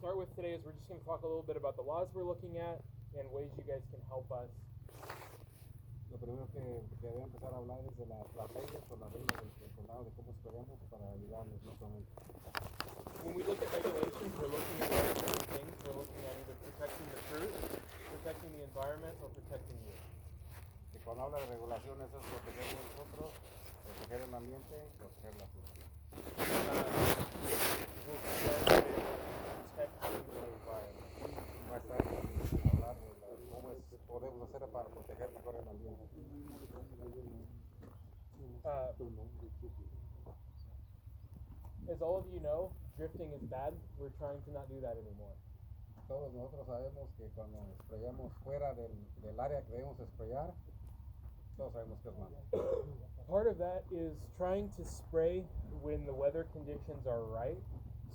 start with today is we're just going to talk a little bit about the laws we're looking at and ways you guys can help us. Lo primero que debe empezar a hablar es de las leyes o las reglas del condado de cómo esperamos para ayudarnos mutuamente. When we look at regulations, we're looking at all different things. We're looking at either protecting the fruit, protecting the environment, or protecting you. Y cuando habla de regulaciones es proteger a nosotros, proteger el ambiente y proteger la fruta. We'll start with protecting the environment. Va a estar hablar de cómo podemos hacer para proteger mejor el ambiente. As all of you know, drifting is bad. We're trying to not do that anymore. Todos nosotros sabemos que cuando sprayamos fuera del área que debemos sprayar, todos sabemos que es malo. Part of that is trying to spray when the weather conditions are right.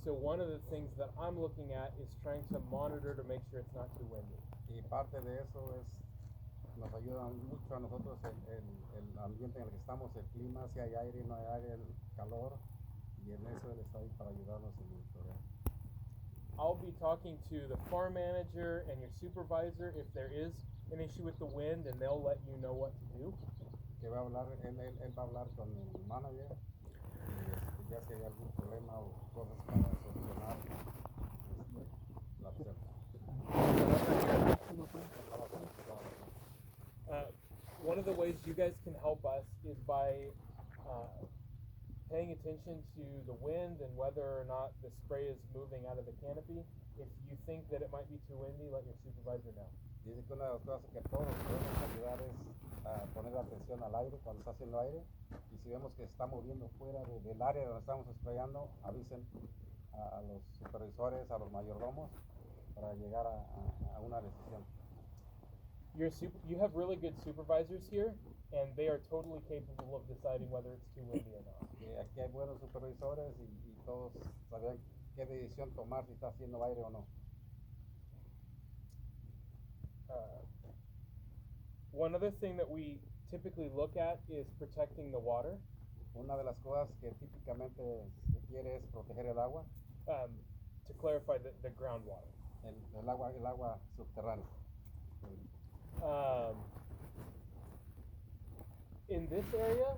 So one of the things that I'm looking at is trying to monitor to make sure it's not too windy. Y parte de eso nos ayuda mucho a nosotros el ambiente en el que estamos, el clima, si hay aire, no hay aire, el calor, y en eso él está ahí para ayudarnos en monitorear. I'll be talking to the farm manager and your supervisor if there is an issue with the wind, and they'll let you know what to do. Que va a hablar, él va a hablar con el manager y ya si hay algún problema o cosas para solucionar la reserva. One of the ways you guys can help us is by paying attention to the wind and whether or not the spray is moving out of the canopy. If you think that it might be too windy, let your supervisor know. Dice que una de las cosas que todos podemos ayudar es a poner atención al aire cuando está haciendo aire, y si vemos que se está moviendo fuera del área donde estamos sprayando, avisen a los supervisores, a los mayordomos, para llegar a una decisión. You have really good supervisors here, and they are totally capable of deciding whether it's too windy or not. Aquí hay buenos supervisores y todos saben qué decisión tomar, si está haciendo aire o no. One other thing that we typically look at is protecting the water. Una de las cosas que típicamente se quiere es proteger el agua. To clarify, the groundwater. El agua subterránea. In this area,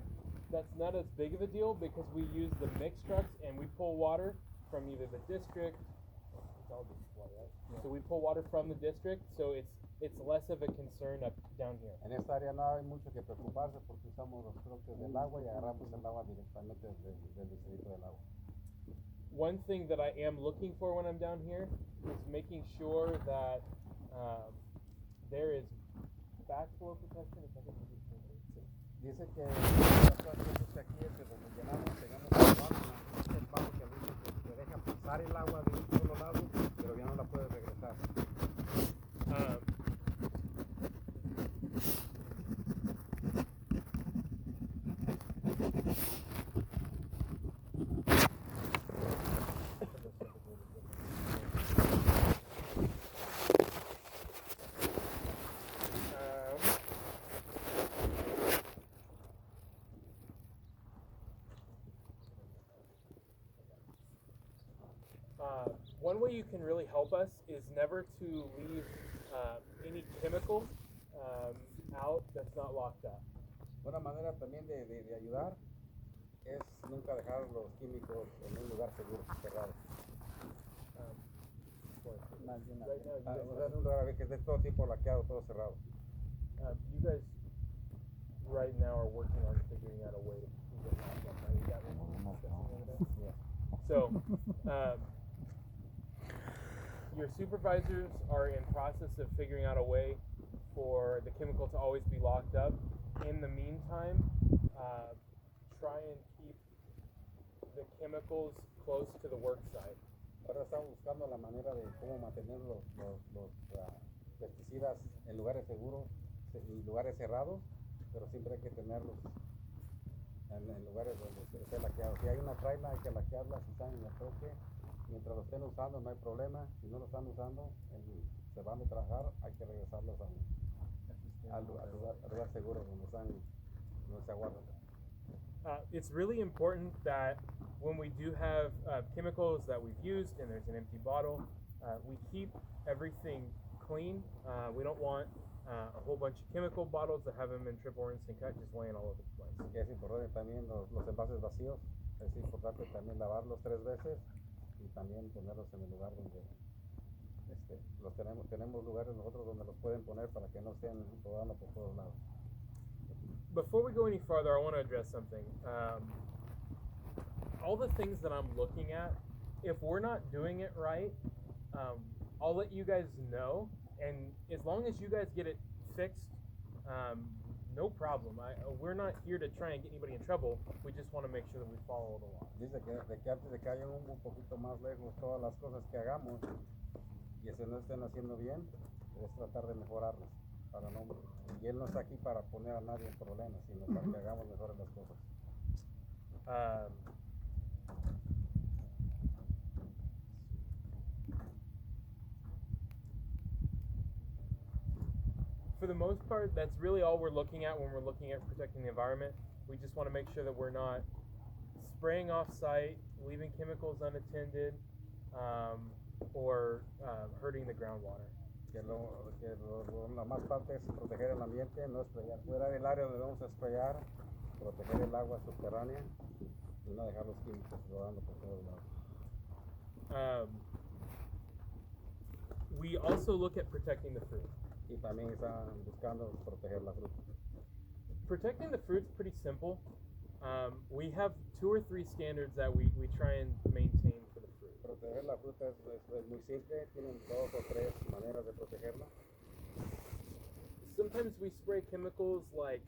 that's not as big of a deal because we use the mixed trucks and we pull water from either the district. It's all this water, right? Yeah. So we pull water from the district, so it's less of a concern up down here. En esta área no hay mucho que preocuparse porque usamos los troques del agua y agarramos el agua directamente del distrito del agua. One thing that I am looking for when I'm down here is making sure that there is backflow protection. Dice que las cosas que aquí es que donde llenamos tengamos el vaso que deja pasar el agua de un solo lado, pero ya no la puede regresar. One way you can really help us is never to leave any chemical out that's not locked up. Una manera también de ayudar es nunca dejar los químicos en un lugar seguro, cerrado. En un lugar que esté todo tiempo laqueado, todo cerrado. You guys right now are working on figuring out a way to keep it locked up. Right? You got one? Yeah. So, your supervisors are in process of figuring out a way for the chemical to always be locked up. In the meantime, try and keep the chemicals close to the work site. Ahora estamos buscando la manera de cómo mantener los pesticidas en lugares seguros, en lugares cerrados, pero siempre hay que tenerlos en lugares donde esté laqueado. Si hay una traila, hay que laquearla. Si están en el troque, mientras lo estén usando no hay problema. Si no lo están usando, se van a trabajar, hay que regresarlos al lugar seguro donde se aguardan. It's really important that when we do have chemicals that we've used and there's an empty bottle, We keep everything clean. We don't want a whole bunch of chemical bottles that haven't been triple rinsed and cut just laying all over the place. Que es importante también los envases vacíos, es importante también lavarlos 3 veces y también ponerlos en el lugar donde los tenemos lugares nosotros donde los pueden poner para que no estén rodando por todos lados. Before we go any farther, I want to address something. All the things that I'm looking at, if we're not doing it right, I'll let you guys know, and as long as you guys get it fixed, no problem. We're not here to try and get anybody in trouble. We just want to make sure that we follow the law. Dice que antes de que haya un poquito más lejos todas las cosas que hagamos y si no estén haciendo bien, es tratar de mejorarlas. Para no, y él no está aquí para poner a nadie en problemas, sino para que hagamos mejores las cosas. For the most part, that's really all we're looking at when we're looking at protecting the environment. We just want to make sure that we're not spraying off-site, leaving chemicals unattended, or hurting the groundwater. La más parte es proteger el ambiente, no sprayar. Fuera del área donde vamos a sprayar, proteger el agua subterránea y no dejar los químicos rodando por todos lados. We also look at protecting the fruit. Y también están buscando proteger la fruta. Protecting the fruit's pretty simple. We have 2 or 3 standards that we try and maintain for the fruit. Proteger la fruta es muy simple, tienen 2 o 3 maneras de protegerla. Sometimes we spray chemicals like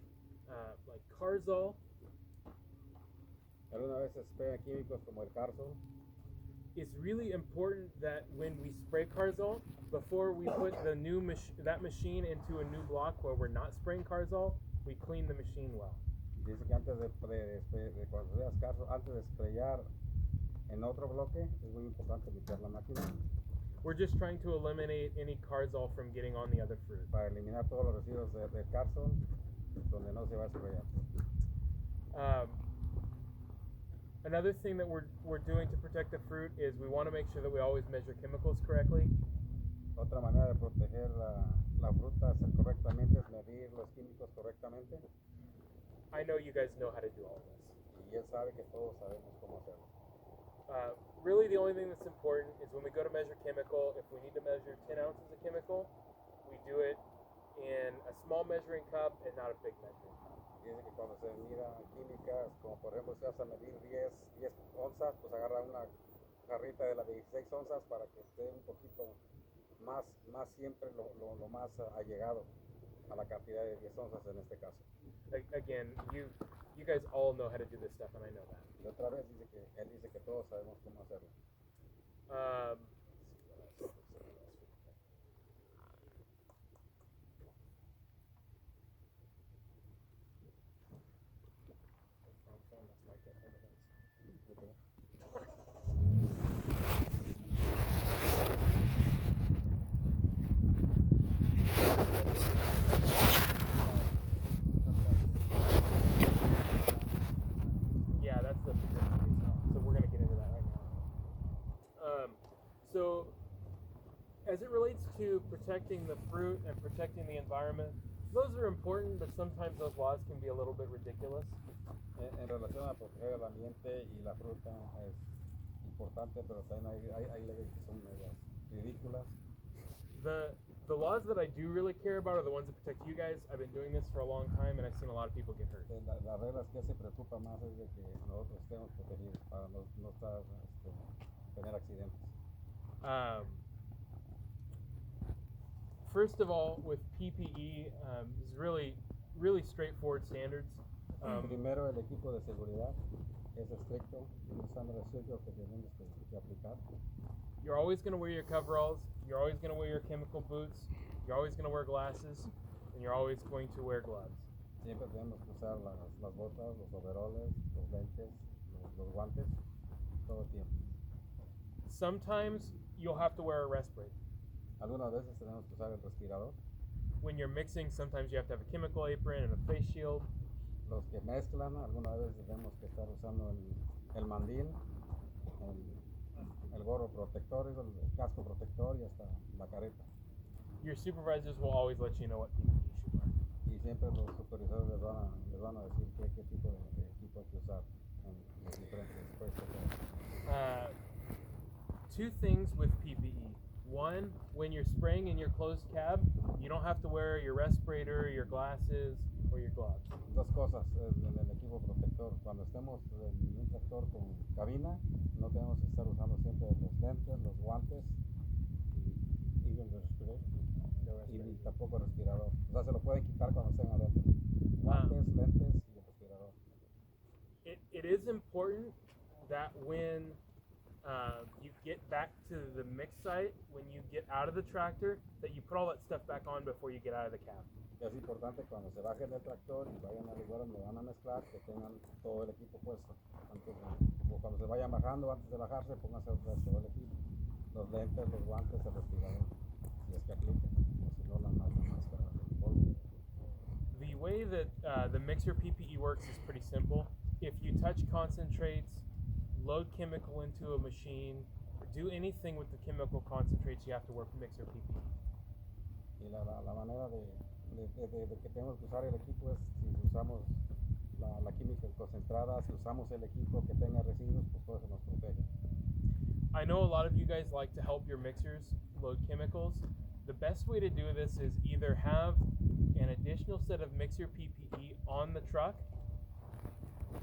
Carzol. Algunas veces sprayan químicos como el Carzol. It's really important that when we spray Carzol, before we put the new that machine into a new block where we're not spraying Carzol, we clean the machine well. Dice que antes de cuando veas Carzol, antes de sprayar en otro bloque, es muy importante limpiar la máquina. We're just trying to eliminate any Carzol from getting on the other fruit. Para eliminar todos los residuos de Carzol donde no se va a sprayar. Another thing that we're doing to protect the fruit is we want to make sure that we always measure chemicals correctly. Otra manera de proteger la fruta correctamente es medir los químicos correctamente. I know you guys know how to do all of this. Y él sabe que todos sabemos cómo hacerlo. Really, the only thing that's important is when we go to measure chemical, if we need to measure 10 ounces of chemical, we do it in a small measuring cup and not a big measuring cup. Dice que cuando se mira químicas, como por ejemplo si vas a medir 10 onzas, pues agarra una jarrita de las 16 onzas para que esté un poquito más siempre lo más allegado a la cantidad de 10 onzas en este caso. Again, you guys all know how to do this stuff, and I know that. Y otra vez él dice que todos sabemos cómo hacerlo. Yeah, that's the so we're going to get into that right now. So as it relates to protecting the fruit and protecting the environment, those are important, but sometimes those laws can be a little bit ridiculous. En relación a proteger el ambiente y la fruta es importante, pero también hay leyes que son medias ridículas. The laws that I do really care about are the ones that protect you guys. I've been doing this for a long time, and I've seen a lot of people get hurt. Las reglas que se preocupa más es de que nosotros estemos protegidos para no estar, tener accidentes. First of all, with PPE, is really straightforward standards. Primero, el equipo de seguridad es estricto, un estándar estricto que tenemos que aplicar. You're always going to wear your coveralls. You're always going to wear your chemical boots. You're always going to wear glasses, and you're always going to wear gloves. Siempre tenemos que usar las botas, los overoles, los lentes, los guantes, todo el tiempo. Sometimes you'll have to wear a respirator. Algunas veces tenemos que usar el respirador. When you're mixing, sometimes you have to have a chemical apron and a face shield. Los que mezclan, algunas veces tenemos que estar usando el mandil, el gorro protector, el casco protector y hasta la careta. Your supervisors will always let you know what PPE you should wear. Y siempre los supervisores les van a decir qué tipo de equipo hay que usar en los diferentes puestos. Two things with PPE. One, when you're spraying in your closed cab, you don't have to wear your respirator, your glasses, or your gloves. Dos cosas en el equipo protector. Cuando estemos en un tractor con cabina, no tenemos que estar usando siempre los lentes, los guantes y el respirador. Y tampoco el respirador. O sea, se lo pueden quitar cuando estén adentro. Guantes, lentes y el respirador. It is important that when you get back to the mix site, when you get out of the tractor, that you put all that stuff back on before you get out of the cab. Es importante cuando se bajen del tractor y vayan al lugar donde van a mezclar, que tengan todo el equipo puesto. O cuando se vayan bajando, antes de bajarse, pónganse otra vez todo el equipo. Los lentes, los guantes, el respirador. Si es que aplica, o si no, la máscara. The way that the mixer PPE works is pretty simple. If you touch concentrates, load chemical into a machine, or do anything with the chemical concentrates, you have to wear mixer PPE. Y la manera de que tenemos que usar el equipo es si usamos la química concentrada, si usamos el equipo que tenga residuos, pues todo eso nos protege. I know a lot of you guys like to help your mixers load chemicals. The best way to do this is either have an additional set of mixer PPE on the truck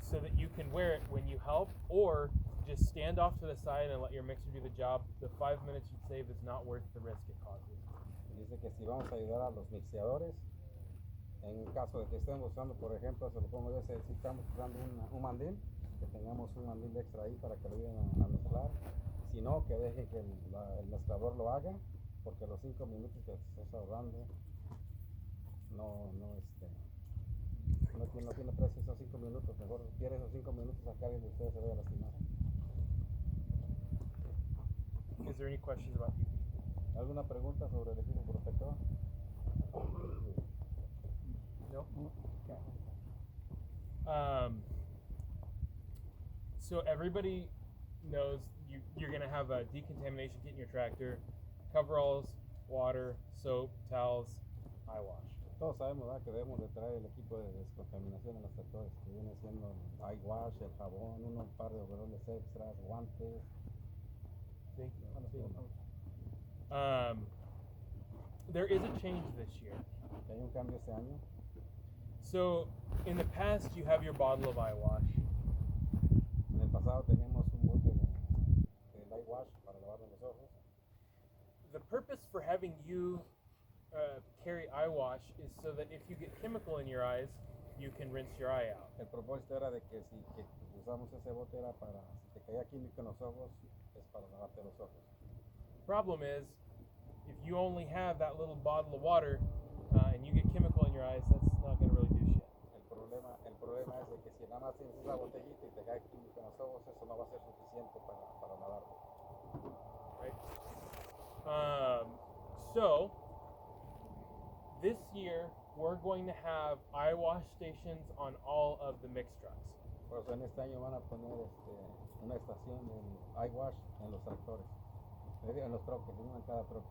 so that you can wear it when you help, or just stand off to the side and let your mixer do the job. The 5 minutes you'd save is not worth the risk it causes. Dice que si vamos a ayudar a los mixeadores, en caso de que estemos usando, por ejemplo, se lo pongo yo, si estamos usando un mandil, que tengamos un mandil extra ahí para que lo ayuden a mezclar. Si no, que deje que el mezclador lo haga, porque los 5 minutos que estás ahorrando no tiene precio esos 5 minutos. Mejor quiere esos 5 minutos a que alguien de ustedes se vaya a lastimar. Is there any questions about PPE? ¿Alguna pregunta sobre el equipo protector? No? Okay. So everybody knows you're going to have a decontamination kit in your tractor, coveralls, water, soap, towels, eye wash. Todos sabemos, ¿verdad?, que debemos de traer el equipo de descontaminación en los tractores, que viene siendo el eye wash, el jabón, un par de overoles extras, guantes. Sí. There is a change this year. Hay un cambio este año. So in the past you have your bottle of eye wash. En el pasado teníamos un bote de eye wash para lavarnos los ojos. The purpose for having you carry eye wash is so that if you get chemical in your eyes, you can rinse your eye out. El propósito era de que si usamos ese bote era para, si te caía químico en los ojos, es para lavarte los ojos. Problem is, if you only have that little bottle of water and you get chemical in your eyes, that's not going to really do shit. El problema es de que si nada más tienes esa botellita y te cae químico en los ojos, eso no va a ser suficiente para lavarte. Right? So, this year, we're going to have eye wash stations on all of the mixed trucks. Por eso en este año van a poner una estación de eye wash en los tractores, en los troques, uno en cada troque.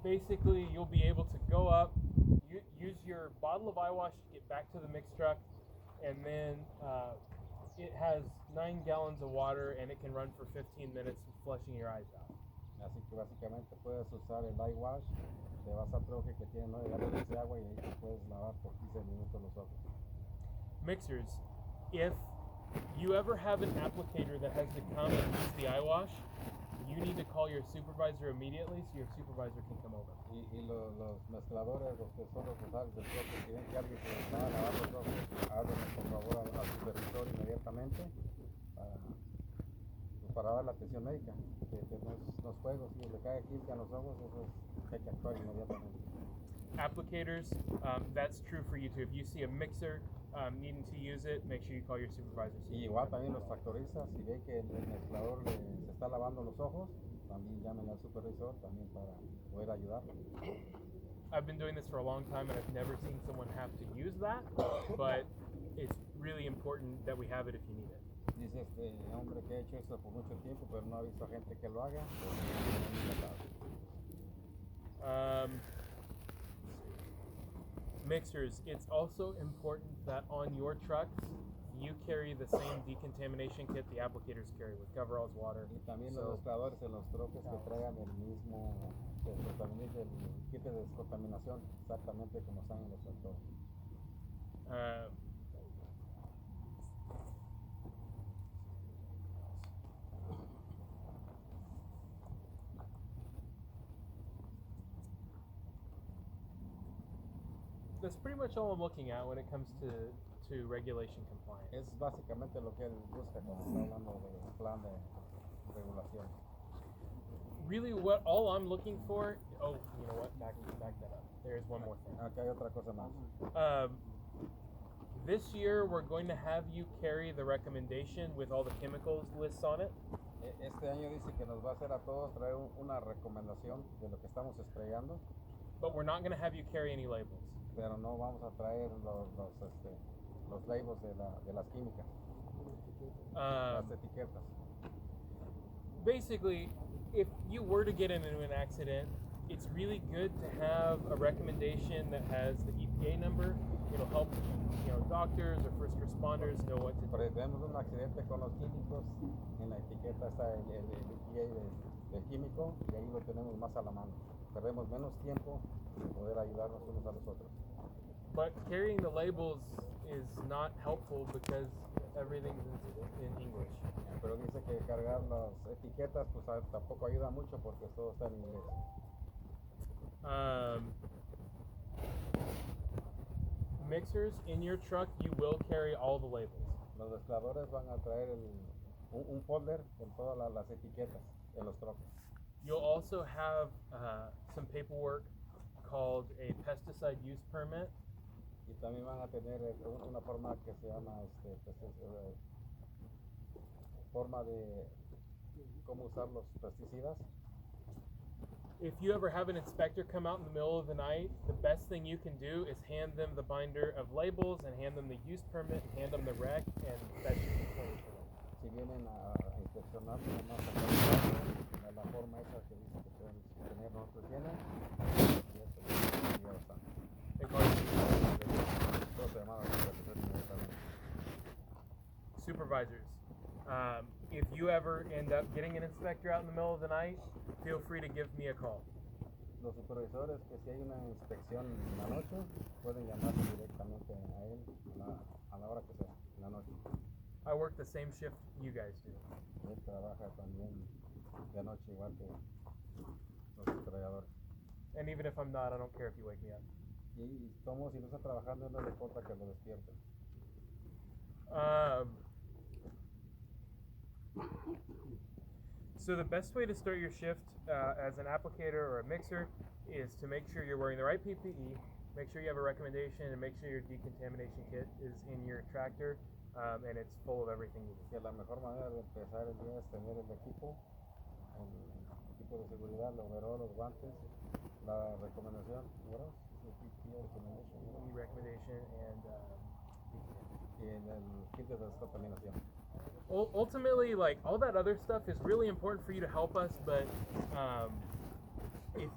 Basically, you'll be able to go up, use your bottle of eye wash to get back to the mixed truck, and then it has 9 gallons of water and it can run for 15 minutes flushing your eyes out. Así que básicamente puedes usar el eye wash, te vas al troque que tiene 9 galones de agua y ahí te puedes lavar por 15 minutos los ojos. Mixers, if you ever have an applicator that has to come and use the eye wash, you need to call your supervisor immediately so your supervisor can come over. Y los mezcladores, los que son responsables del troque, si ven que alguien se les va a lavar los ojos, háganle por favor al supervisor inmediatamente para dar la atención médica. Que los juegos, si le cae química en los ojos, eso hay que actuar inmediatamente. Applicators, that's true for you too. If you see a mixer needing to use it, make sure you call your supervisor. Y igual también los tractoristas, si ven que el mezclador se está lavando los ojos, también llamen al supervisor también para poder ayudarlo. I've been doing this for a long time and I've never seen someone have to use that, but it's really important that we have it if you need it. Dice este hombre que ha hecho esto por mucho tiempo, pero no ha visto gente que lo haga. Mixers, it's also important that on your trucks you carry the same decontamination kit the applicators carry with coveralls, water. Y también So- los mezcladores en los troques que traigan el mismo el kit de descontaminación, exactamente como están en los tractores. Um, that's pretty much all I'm looking at when it comes to regulation compliance. Es básicamente lo que él busca cuando está hablando del plan de regulación. Really, what all I'm looking for. Oh, you know what? Back that up. There's one more thing. Acá hay otra cosa más. This year we're going to have you carry the recommendation with all the chemicals lists on it. Este año dice que nos va a hacer a todos traer una recomendación de lo que estamos sprayando, But we're not going to have you carry any labels. pero no vamos a traer los labels de las químicas, las etiquetas. Basically, if you were to get into an accident, it's really good to have a recommendation that has the EPA number. It'll help doctors or first responders know what to Por do. si tenemos un accidente con los químicos, en la etiqueta está el EPA del químico y ahí lo tenemos más a la mano. Perdemos menos tiempo en poder ayudarnos unos a los otros. But carrying the labels is not helpful because everything's in English. Pero dice que cargar las etiquetas pues tampoco ayuda mucho porque todo está en inglés. Mixers, in your truck, you will carry all the labels. Los mezcladores van a traer un folder con todas las etiquetas en los troques. You'll also have some paperwork called a pesticide use permit. Y también van a tener una forma que se llama forma de cómo usar los pesticidas. If you ever have an inspector come out in the middle of the night, the best thing you can do is hand them the binder of labels and hand them the use permit and hand them the rec, and that should be plenty for them. Si vienen a inspeccionar, nomás la forma esa que dice que pueden tener, nosotros tienen, y esto ya está. Todo se llama inmediatamente. Supervisors, if you ever end up getting an inspector out in the middle of the night, feel free to give me a call. Los supervisores, que si hay una inspección en la noche, pueden llamarse directamente a él a la hora que sea, en la noche. I work the same shift you guys do. Él trabaja también de noche igual que los trabajadores. And even if I'm not, I don't care if you wake me up. Y como si no está trabajando, no le importa que lo despierten. So the best way to start your shift as an applicator or a mixer is to make sure you're wearing the right PPE, make sure you have a recommendation, and make sure your decontamination kit is in your tractor and it's full of everything you need. Que la mejor manera de empezar el día es tener el equipo de seguridad, el overol, los guantes, la recomendación, ¿verdad? Recommendation and y el kit de descontaminación. Ultimately, like all that other stuff is really important for you to help us, but if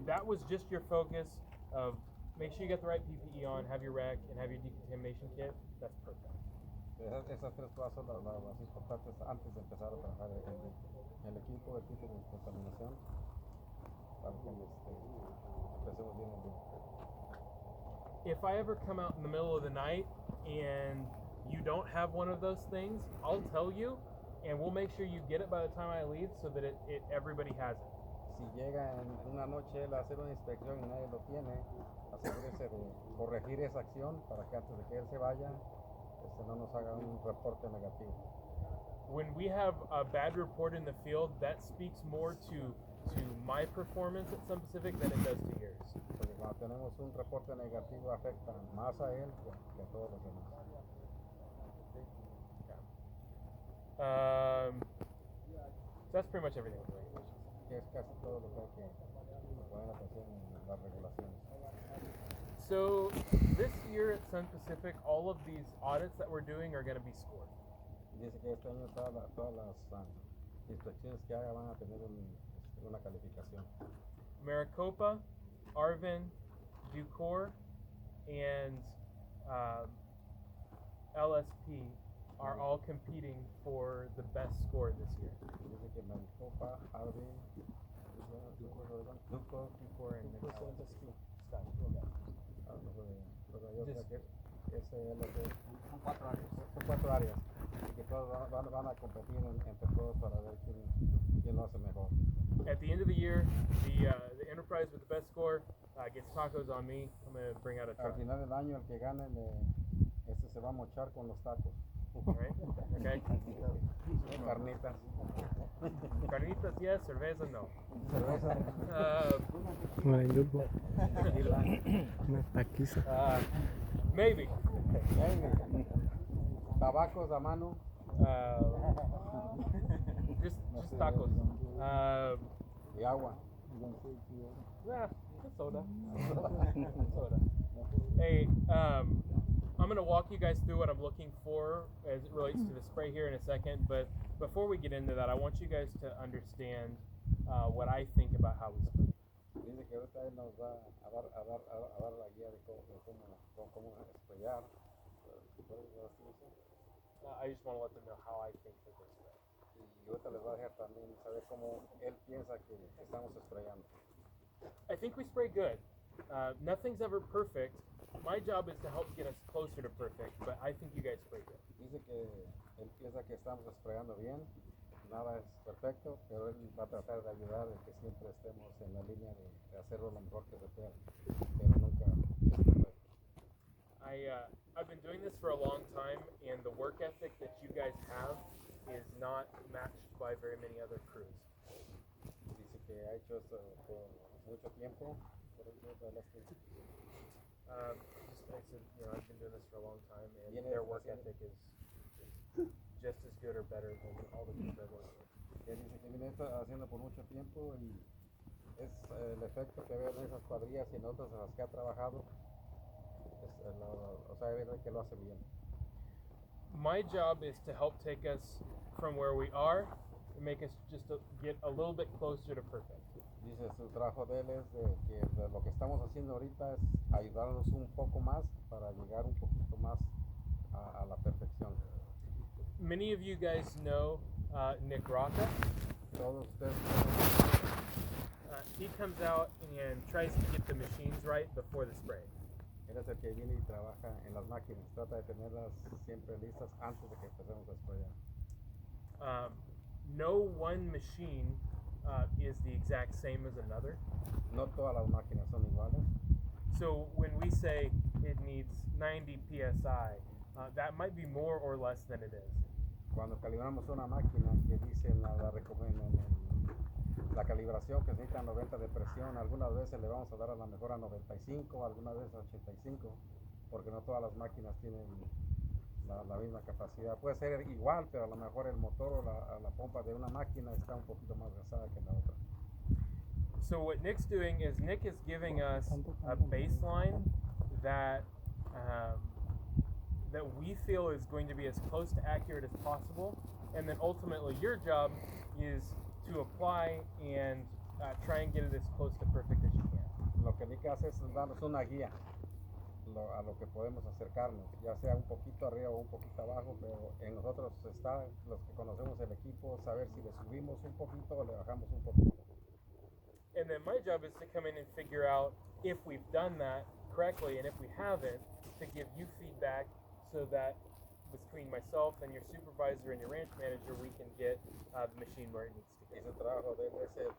that was just your focus of make sure you get the right PPE on, have your rec, and have your decontamination kit, that's perfect. Esas tres cosas son las importantes antes de empezar a trabajar el equipo, el kit de descontaminación, para que empecemos bien el día. If I ever come out in the middle of the night and you don't have one of those things, I'll tell you, and we'll make sure you get it by the time I leave so that everybody has it. Si llega en una noche él a hacer una inspección y nadie lo tiene, asegúrese de corregir esa acción para que antes de que él se vaya, no nos haga un reporte negativo. When we have a bad report in the field, that speaks more to my performance at Sun Pacific than it does to yours. Porque cuando tenemos un reporte negativo afecta más a él que a todos los demás. That's pretty much everything with the regulations. Que es casi todo lo que hay que poner atención en las regulaciones. So this year at Sun Pacific, all of these audits that we're doing are going to be scored. Dice que este año todas las inspecciones que haga van a tener una calificación. Maricopa, Arvin, Ducor, and LSP are all competing for the best score this year. Dice que Maricopa, Arvin, Ducor, Ducor, and then LSP. Scott, pero yo creo que SLP Son 4 áreas. son 4 áreas y que todos van a competir entre todos para ver quién lo hace mejor. At the end of the year, the enterprise with the best score gets tacos on me. I'm gonna bring out a Al truck. final del año el que gane se va a mochar con los tacos. Right? Okay. Carnitas. Carnitas, yes. Cerveza, no. Cerveza. Tequila. Una taquiza. Maybe. Tabacos a mano. Just tacos. Y agua. Yeah, soda. Soda. Hey, I'm gonna walk you guys through what I'm looking for as it relates to the spray here in a second. But before we get into that, I want you guys to understand what I think about how we spray. Dice que ahorita él nos va a dar la guía de cómo sprayar. I just want to let them know how I think that they spray. Y ahorita les va a dejar también saber cómo él piensa que estamos sprayando. I think we spray good. Nothing's ever perfect. My job is to help get us closer to perfect, but I think you guys spray good. Dice que él piensa que estamos sprayando bien, nada es perfecto, pero él va a tratar de ayudar de que siempre estemos en la línea de hacerlo lo mejor que se pueda, pero nunca es perfecto. I've been doing this for a long time, and the work ethic that you guys have is not matched by very many other crews. Dice que ha hecho esto por mucho tiempo, por eso Just like I said, I've been doing this for a long time, and Viene their work haciendo- ethic is just as good or better than all the crews I've worked with. Él dice que viene esto haciendo por mucho tiempo y es el efecto que ve en esas cuadrillas y en otras en las que ha trabajado, o sea, ve que lo hace bien. My job is to help take us from where we are and make us just get a little bit closer to perfect. Dice, su trabajo de él es que lo que estamos haciendo ahorita es ayudarnos un poco más para llegar un poquito más a la perfección. Many of you guys know Nick Rocca. Todos ustedes He comes out and tries to get the machines right before the spray. él es el que viene y trabaja en las máquinas, trata de tenerlas siempre listas antes de que empecemos a sprayar. No one machine is the exact same as another. No todas las máquinas son iguales. So when we say it needs 90 psi, that might be more or less than it is. Cuando calibramos una máquina que dice la calibración que necesita 90 de presión, algunas veces le vamos a dar a la mejor a 95, algunas veces a 85, porque no todas las máquinas tienen la misma capacidad. Puede ser igual, pero a lo mejor el motor o la pompa de una máquina está un poquito más gastada que la otra. So what Nick's doing is Nick is giving us a baseline that that we feel is going to be as close to accurate as possible, and then ultimately your job is to apply and try and get it as close to perfect as you can. Lo que Nick hace es darnos una guía a lo que podemos acercarnos, ya sea un poquito arriba o un poquito abajo, pero en nosotros está, los que conocemos el equipo, saber si le subimos un poquito o le bajamos un poquito. And then my job is to come in and figure out if we've done that correctly, and if we haven't, to give you feedback so that between myself and your supervisor and your ranch manager, we can get the machine where it needs to Y get. su trabajo de él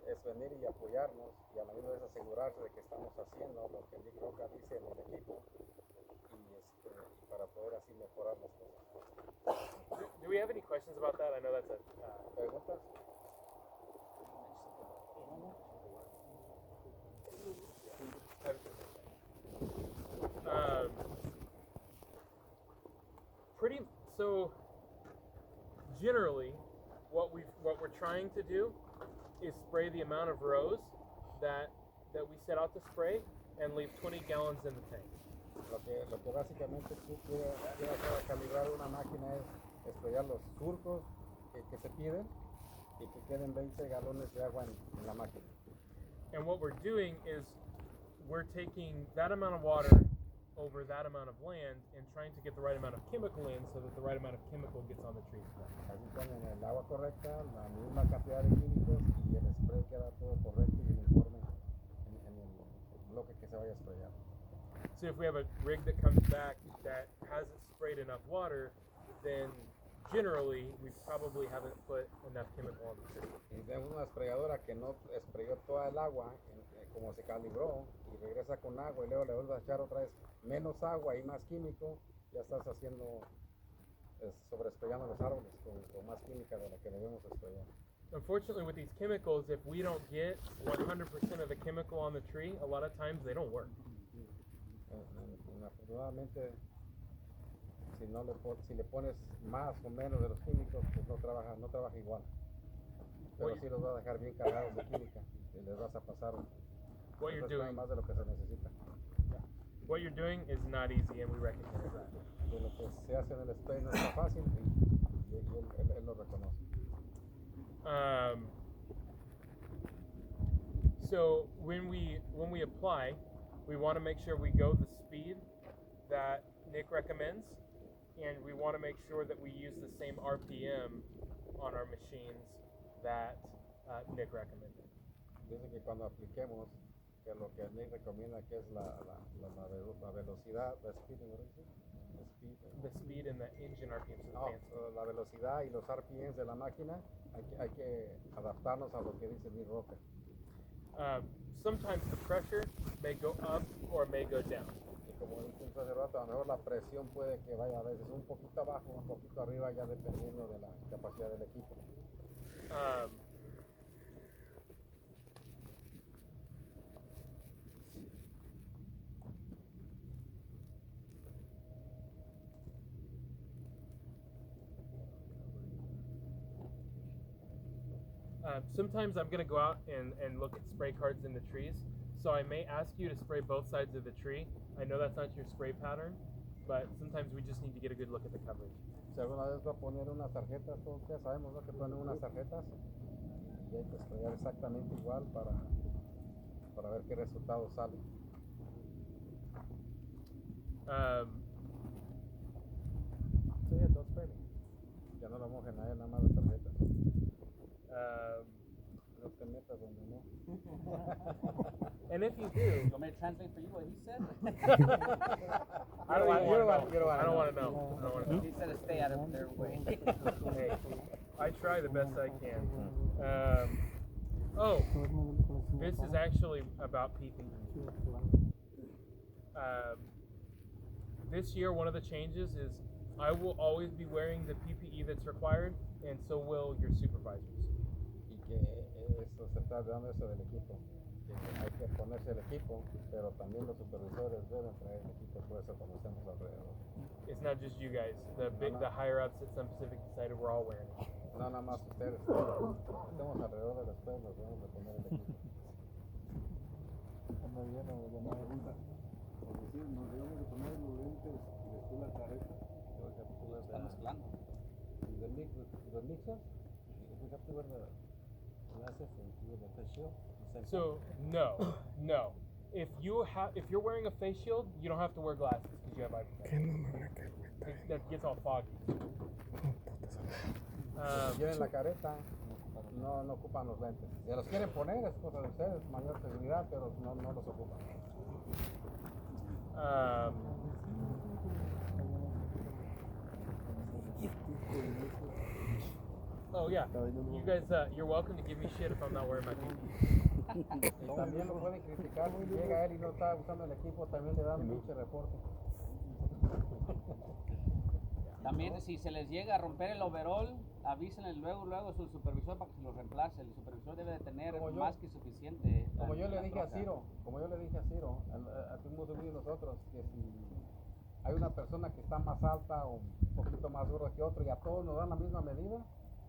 es venir y apoyarnos y a la misma vez asegurarse de que estamos haciendo lo que Nick Roca dice en el equipo y para poder así mejorar las cosas. Do we have any questions about that? I know that's a ¿Preguntas? So generally what we're trying to do is spray the amount of rows that we set out to spray and leave 20 gallons in the tank. lo que básicamente tú quieres calibrar una máquina es estrellar los surcos que se piden y que queden 20 galones de agua en la máquina. And what we're doing is we're taking that amount of water over that amount of land and trying to get the right amount of chemical in so that the right amount of chemical gets on the tree. Así ponen el agua correcta, la misma cantidad de químicos y el spray queda todo correcto y uniforme en el bloque que se vaya a sprayar. So if we have a rig that comes back that hasn't sprayed enough water, then generally we probably haven't put enough chemical on the tree. Y tenemos una sprayadora que no sprayó toda el agua como se calibró y regresa con agua y luego le vuelve a echar otra vez menos agua y más químico, ya estás haciendo sobresprayando los árboles con más química de la que debemos sprayar. Unfortunately, with these chemicals, if we don't get 100% of the chemical on the tree, a lot of times they don't work. Inafortunadamente, si le pones más o menos de los químicos, pues no trabaja igual. Pero sí los va a dejar bien cargados de química y les vas a pasar más de lo que se necesita. What you're doing is not easy, and we recognize that. De lo que se hace en el spray no está fácil y él lo reconoce. So when we apply, we want to make sure we go the speed that Nick recommends, and we want to make sure that we use the same RPM on our machines that Nick recommended. Dice que cuando apliquemos, que lo que Nick recomienda que es la velocidad, The speed and the engine RPMs. La velocidad y los RPMs de la máquina, hay que adaptarnos a lo que dice Nick Roca. Sometimes the pressure may go up or may go down. Y como dije hace rato, a lo mejor la presión puede que vaya a veces un poquito abajo, un poquito arriba, ya dependiendo de la capacidad del equipo. Sometimes I'm going to go out and look at spray cards in the trees, so I may ask you to spray both sides of the tree. I know that's not your spray pattern, but sometimes we just need to get a good look at the coverage. Si alguna vez va a poner unas tarjetas, todos ya sabemos, ¿no?, que ponen unas tarjetas y hay que sprayar exactamente igual para ver qué resultado sale. So yeah, don't spray me. Ya no lo mojen a él, nada más las tarjetas. No te metas donde no. And if you do, You want me to translate for you what he said? I don't want to know. You don't wanna I don't know. want to know. I don't want to know. He said to stay out of their way. Hey, I try the best I can. This is actually about PPE. This year, one of the changes is I will always be wearing the PPE that's required, and so will your supervisors. Y que eso se está dando eso del equipo. Que hay que ponerse el equipo, pero también los supervisores deben traer el equipo, por eso conocemos alrededor. It's not just you guys. The higher ups at Sun Pacific decided we're all wearing it. No, nada más ustedes. Estamos alrededor de los pueblos, nos debemos de poner el equipo. Muy bien, nos debemos de poner los lentes y después la careta. Está mezclando. The mixers, we have to wear the glasses and the face shield. So no. If you're wearing a face shield, you don't have to wear glasses because you have eye protection. That gets all foggy. Si tienen la careta, no ocupan los lentes. Si los quieren poner, es cosa de ustedes, mayor seguridad, pero no los ocupan. Oh yeah, you guys, you're welcome to give me shit if I'm not wearing my PPE. Y también lo pueden criticar si llega él y no está usando el equipo, también le dan un pinche reporte. También si se les llega a romper el overall, avísenle luego a su supervisor para que se lo reemplace. El supervisor debe de tener más que suficiente. Como yo le dije a Ciro, tuvimos que nosotros que si hay una persona que está más alta o un poquito más dura que otro y a todos nos dan la misma medida,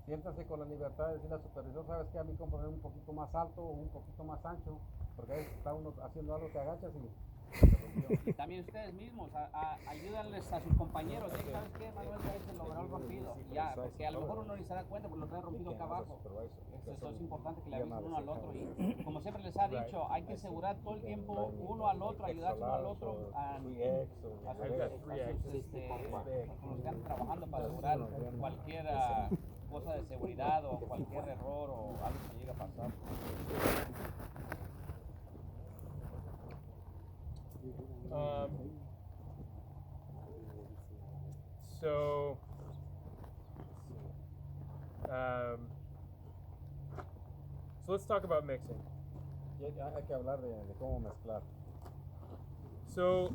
siéntanse con la libertad de decirle al supervisor, sabes que a mí como un poquito más alto o un poquito más ancho, porque ahí está uno haciendo algo que agachas y Y también ustedes mismos, ayúdenles a sus compañeros. ¿Sabes qué, Manuel? Traes el overol rompido. Ya, porque a lo mejor uno ni se da cuenta porque lo trae rompido acá abajo. Eso es importante que le avisen uno al otro. Y como siempre les ha dicho, hay que asegurar todo el tiempo uno al otro, ayudarse uno al otro a sus con los que están trabajando para asegurar cualquier cosa de seguridad o cualquier error o algo que llegue a pasar. So, so let's talk about mixing. Hay que hablar de cómo mezclar. So,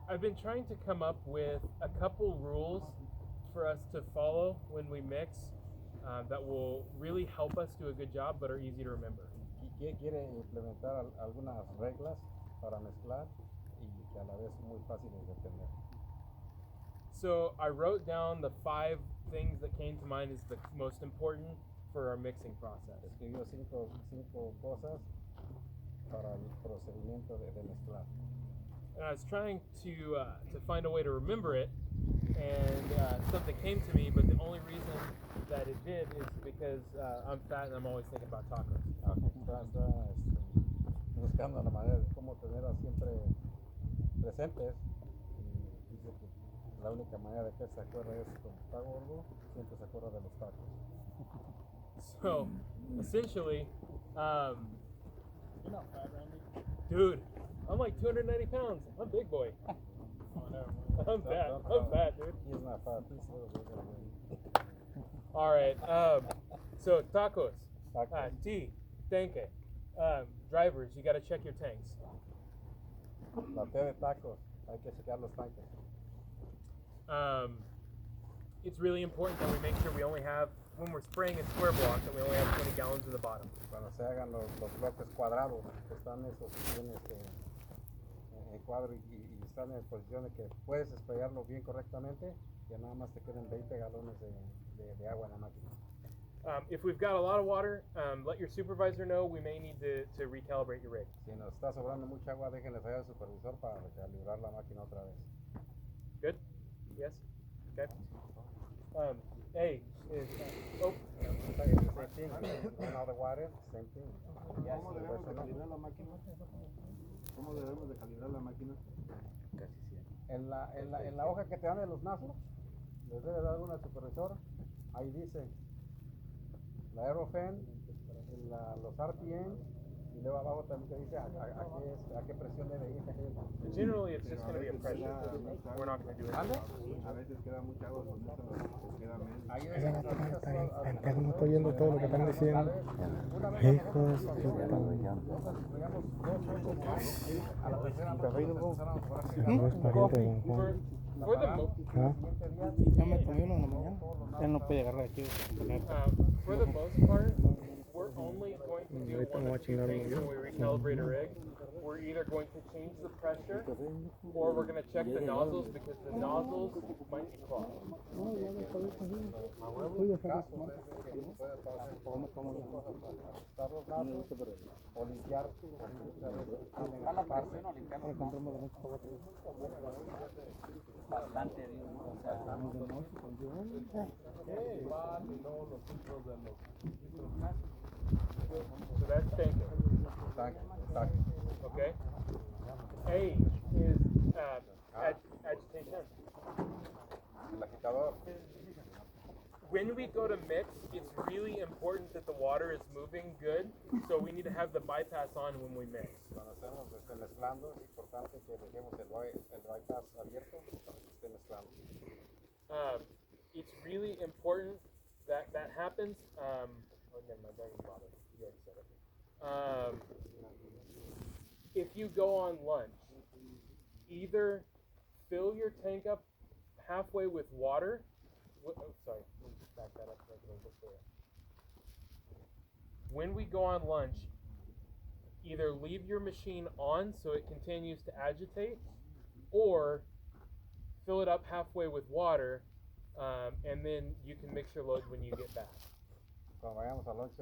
I've been trying to come up with a couple rules for us to follow when we mix that will really help us do a good job but are easy to remember. Quiere implementar algunas reglas para mezclar y que a la vez muy fáciles de entender. So I wrote down the 5 things that came to mind as the most important for our mixing process. Escribió cinco cosas para el procedimiento de mezclar. And I was trying to find a way to remember it, and something came to me, but the only reason that it did is because I'm fat and I'm always thinking about tacos. Está buscando la manera de cómo tenerlas siempre presentes y dice que la única manera de que se acuerde es como está gordo, siempre se acuerda de los tacos. So, essentially, dude, I'm like 290 pounds. I'm a big boy. I'm fat, dude. He's not fat. He's little. All right. So tacos. Tacos. T. Tanque. Drivers, you got to check your tanks. La T de tacos. Hay que checar los tanques. It's really important that we make sure we only have, when we're spraying a square block, that we only have 20 gallons in the bottom. Cuando se hagan los bloques cuadrados, que están esos bien en cuadro y están en posición de que puedes sprayarlo bien correctamente, que nada más te queden 20 galones de agua en la máquina. If we've got a lot of water, let your supervisor know. We may need to recalibrate your rig. Si nos está sobrando mucha agua, déjenle saber al supervisor para recalibrar la máquina otra vez. Good? Yes? Okay. A is, Same thing. Run out the water, same thing. ¿Cómo debemos de calibrar la máquina? ¿Cómo debemos de calibrar la máquina? Casi siempre. En la hoja que te dan de los nazos, les debe dar una al supervisor, ahí dice la aerofen, los RPM, y luego abajo también te dice a qué presión debe ir. generally it's just going to be a pressure. We're not going to do it. A veces queda mucha agua con eso, queda menos. No estoy oyendo todo lo que están diciendo. Hijos de puta. No es pariente de Don Juan. For the mo- Ya me comí uno en la mañana. Él no puede agarrar aquí. for the most part, we're only going to do one of two things when we recalibrate a rig. We're either going to change the pressure, or we're going to check the nozzles because the nozzles might be clogged. O limpiar Bastante, digo, ¿no? So that's tanking. Okay. A is agitation. el agitador. When we go to mix, it's really important that the water is moving good, so we need to have the bypass on when we mix. Cuando estemos mezclando, es importante que dejemos el bypass abierto para que esté mezclando. It's really important that that happens. Oh, never mind, don't even bother. You already said it. If you go on lunch, either fill your tank up halfway with water. Sorry, let me just back that up so I can look there. When we go on lunch, either leave your machine on so it continues to agitate, or fill it up halfway with water, and then you can mix your load when you get back. Cuando vayamos al lunch,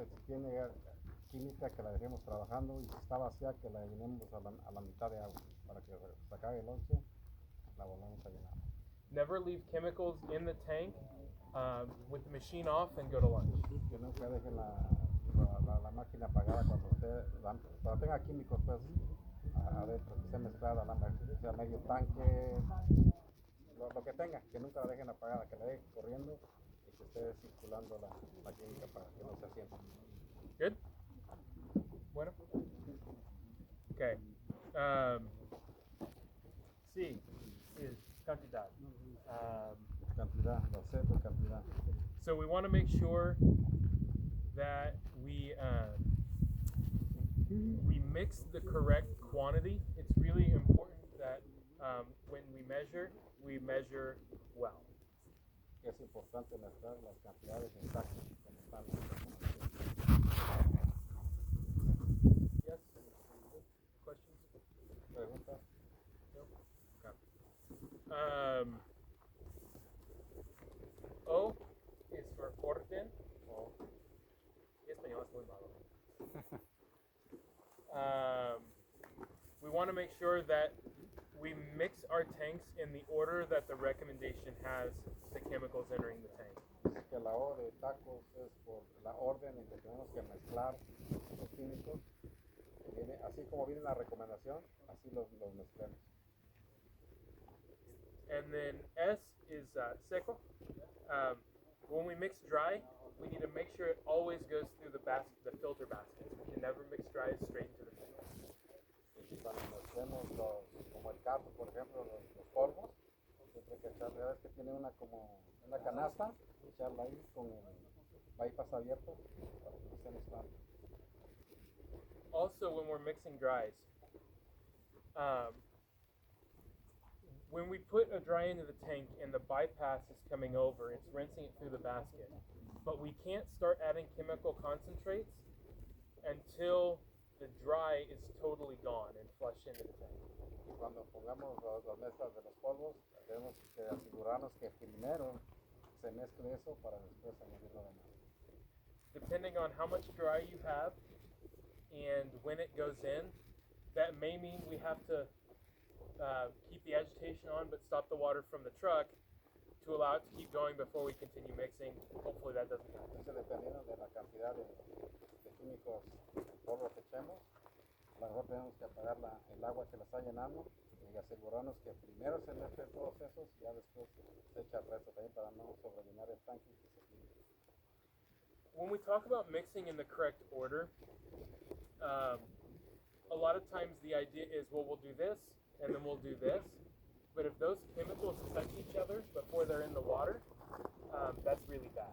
química que la dejemos trabajando y si está vacía que la llenemos a la mitad de agua para que se acabe el lonche, la volvamos a llenar. Never leave chemicals in the tank with the machine off and go to lunch. Que nunca dejen la máquina apagada cuando tenga químicos pues adentro, que esté mezclada, que sea medio tanque, lo que tenga, que nunca la dejen apagada, que la dejen corriendo y que esté circulando la química para que no se asiente. Good? Bueno? Okay. C is cantidad. Cantidad, lo sé por cantidad. So we want to make sure that we mix the correct quantity. It's really important that when we measure well. Es importante mezclar las cantidades exactas como están. Yes? Questions? Preguntas. No? Okay. O is for orden. Español es muy malo. We want to make sure that we mix our tanks in the order that the recommendation has the chemicals entering the tank. Que la O de tacos es por la orden en que tenemos que mezclar los químicos. Así como viene la recomendación, así los mezclamos. And then S is seco. When we mix dry, we need to make sure it always goes through the filter baskets. We can never mix dry straight into the tank. Y cuando mezclemos como el carro, por ejemplo, los polvos, siempre hay que echarle, ¿sabes? Que tiene como una canasta, echarla ahí con el bypass abierto para que no esté mezclando. Also, when we're mixing dries, when we put a dry into the tank and the bypass is coming over, it's rinsing it through the basket. But we can't start adding chemical concentrates until the dry is totally gone and flushed into the tank. Y cuando pongamos las mezclas de los polvos, debemos asegurarnos que primero se mezcle eso para después añadir lo demás. Depending on how much dry you have and when it goes in, that may mean we have to keep the agitation on but stop the water from the truck to allow it to keep going before we continue mixing. Hopefully that doesn't happen. Entonces, dependiendo de la cantidad de químicos en polvo que echemos, a lo mejor tenemos que apagar el agua que la está llenando y asegurarnos que primero se mezclen todos esos y ya después se echa el resto también para no sobrellenar el tanque y que se quede. When we talk about mixing in the correct order, a lot of times the idea is, well, we'll do this and then we'll do this. But if those chemicals touch each other before they're in the water, that's really bad.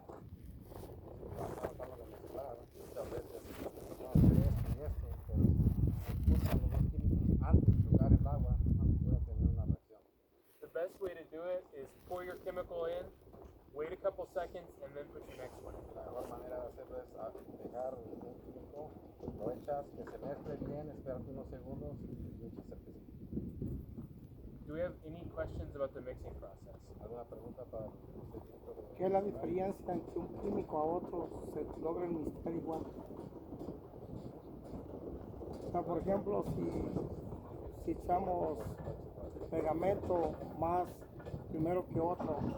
The best way to do it is pour your chemical in, wait a couple seconds, and then put your next one in. La mejor manera de hacerlo es dejar un químico, lo echas, que se mezcle bien, esperas unos segundos y echas el que sigue. Do we have any questions about the mixing process? ¿Alguna pregunta para el procedimiento de... ¿Qué es la diferencia en que un químico a otro se logre mezclar igual? O sea, por ejemplo, si echamos pegamento más primero que otro,